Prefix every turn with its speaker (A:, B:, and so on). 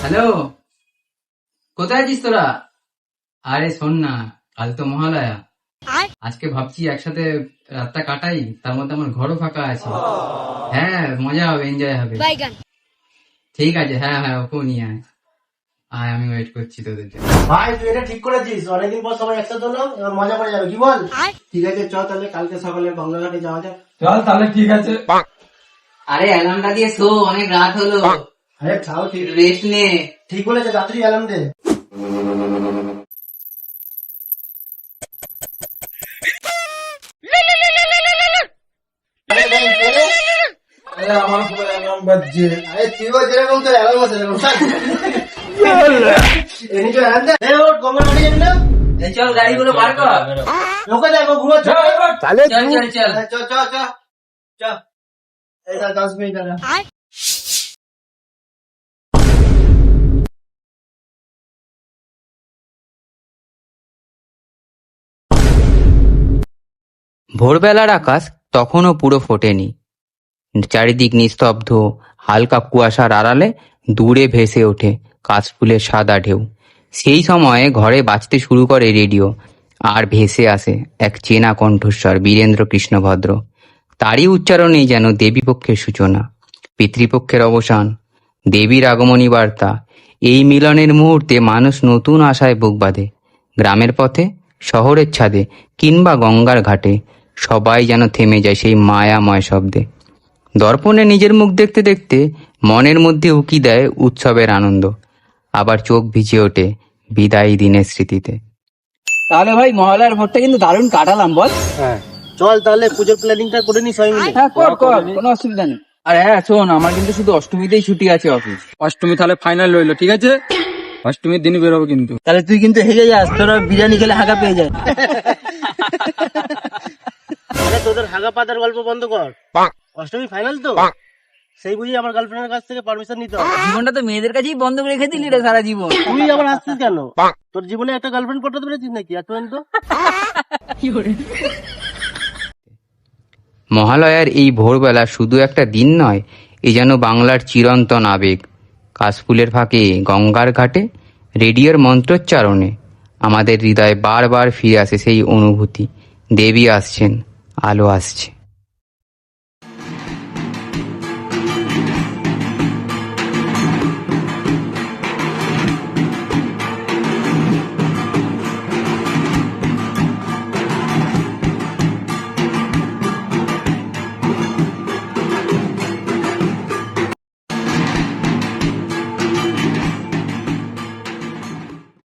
A: Hello, কোথায় আছিস তোরা? আরে শোন না, কাল তো মহালয়া। আজকে ভাবছি একসাথে রাতটা কাটাই, তার মধ্যে আমার ঘরও ফাঁকা আছে। হ্যাঁ, মজা হবে, এনজয় হবে। ঠিক আছে, হ্যাঁ হ্যাঁ, ওকেও নিয়ে আয়। আয়, আমি ওয়েট করছি তোদের জন্য।
B: ভাই তুই এটা ঠিক করেছিস, অনেকদিন পর সবাই একসাথে হলো, এবার মজা করে যাবে, কি বল? ঠিক আছে, চল তাহলে কালকে সকালে গঙ্গাঘাটে যাওয়া যাক।
C: চল তাহলে, ঠিক আছে।
A: আরে অ্যালার্মটা দিয়ে শো, অনেক রাত হলো।
B: আরে তাও ঠিক
A: রেস্ট নে।
B: ঠিক বলেছে, রাত্রি অ্যালার্ম দে।
C: আমার পুরো অ্যালার্ম বাজছে।
B: আরে তুইও যেরকম তোর অ্যালার্ম আছে এরকম থাক। এমনি তো অ্যালার্ম দে। এই ওঠ, গঙ্গাঘাটে যাবি না?
A: চল, গাড়িগুলো বার কর।
B: লোকে দেখো ঘুমাচ্ছ।
A: চল চল চল।
B: চল চল চল চল, এই 10 মিনিট আগে।
D: ভোরবেলার আকাশ তখনও পুরো ফোটেনি। চারিদিক নিস্তব্ধ। হালকা কুয়াশার আড়ালে দূরে ভেসে ওঠে কাশফুলের সাদা ঢেউ। সেই সময়ে ঘরে বাজতে শুরু করে রেডিও, আর ভেসে আসে এক চেনা কণ্ঠস্বর, বীরেন্দ্র কৃষ্ণ ভদ্র। তারই উচ্চারণেই যেন দেবীপক্ষের সূচনা, পিতৃপক্ষের অবসান, দেবীর আগমনী বার্তা। এই মিলনের মুহূর্তে মানুষ নতুন আশায় বুক বাঁধে। গ্রামের পথে, শহরের ছাদে, কিংবা গঙ্গার ঘাটে সবাই যেন থেমে যায় সেই মায়াময় শব্দে। দর্পণে নিজের মুখ দেখতে দেখতে মনের মধ্যে উকি দেয় উৎসবের আনন্দ, আবার চোখ ভিজে ওঠে বিদায়ী দিনের স্মৃতিতে।
A: তাহলে ভাই, মহালয়ার ভোরটা কিন্তু দারুণ কাটালাম, বল?
B: হ্যাঁ চল তাহলে পুজোর প্ল্যানিংটা করে নি সবাই মিলে।
A: হ্যাঁ, কর কর, কোনো অসুবিধা নেই। আর হ্যাঁ শোন, আমার কিন্তু শুধু অষ্টমীতেই ছুটি আছে অফিস।
C: অষ্টমী তাহলে ফাইনাল রইলো, ঠিক আছে? অষ্টমীর দিনই বেরোবো কিন্তু।
B: তাহলে তুই কিন্তু হেগে যাস, তোরা বিরিয়ানি খেলে হাগা পেয়ে যায়। আরে তোদের হাগা পাতার গল্প বন্ধ কর। অষ্টমী ফাইনাল তো, সেই বুঝি আমার গার্লফ্রেন্ডের কাছ থেকে পারমিশন নিতে হবে।
A: জীবনটা তো মেয়েদের কাছেই বন্ধ করে রেখে দিলি রে সারা জীবন।
B: তুই আবার আসছিস কেন? তোর জীবনে একটা গার্লফ্রেন্ড পটাতে পেরেছিস নাকি এত তো?
D: মহালয়ার এই ভোরবেলা শুধু একটা দিন নয়, এ যেন বাংলার চিরন্তন আবেগ। কাশফুলের ফাঁকে, গঙ্গার ঘাটে, রেডিওর মন্ত্রোচ্চারণে আমাদের হৃদয়ে বারবার ফিরে আসে সেই অনুভূতি, দেবী আসছেন, আলো আসছে।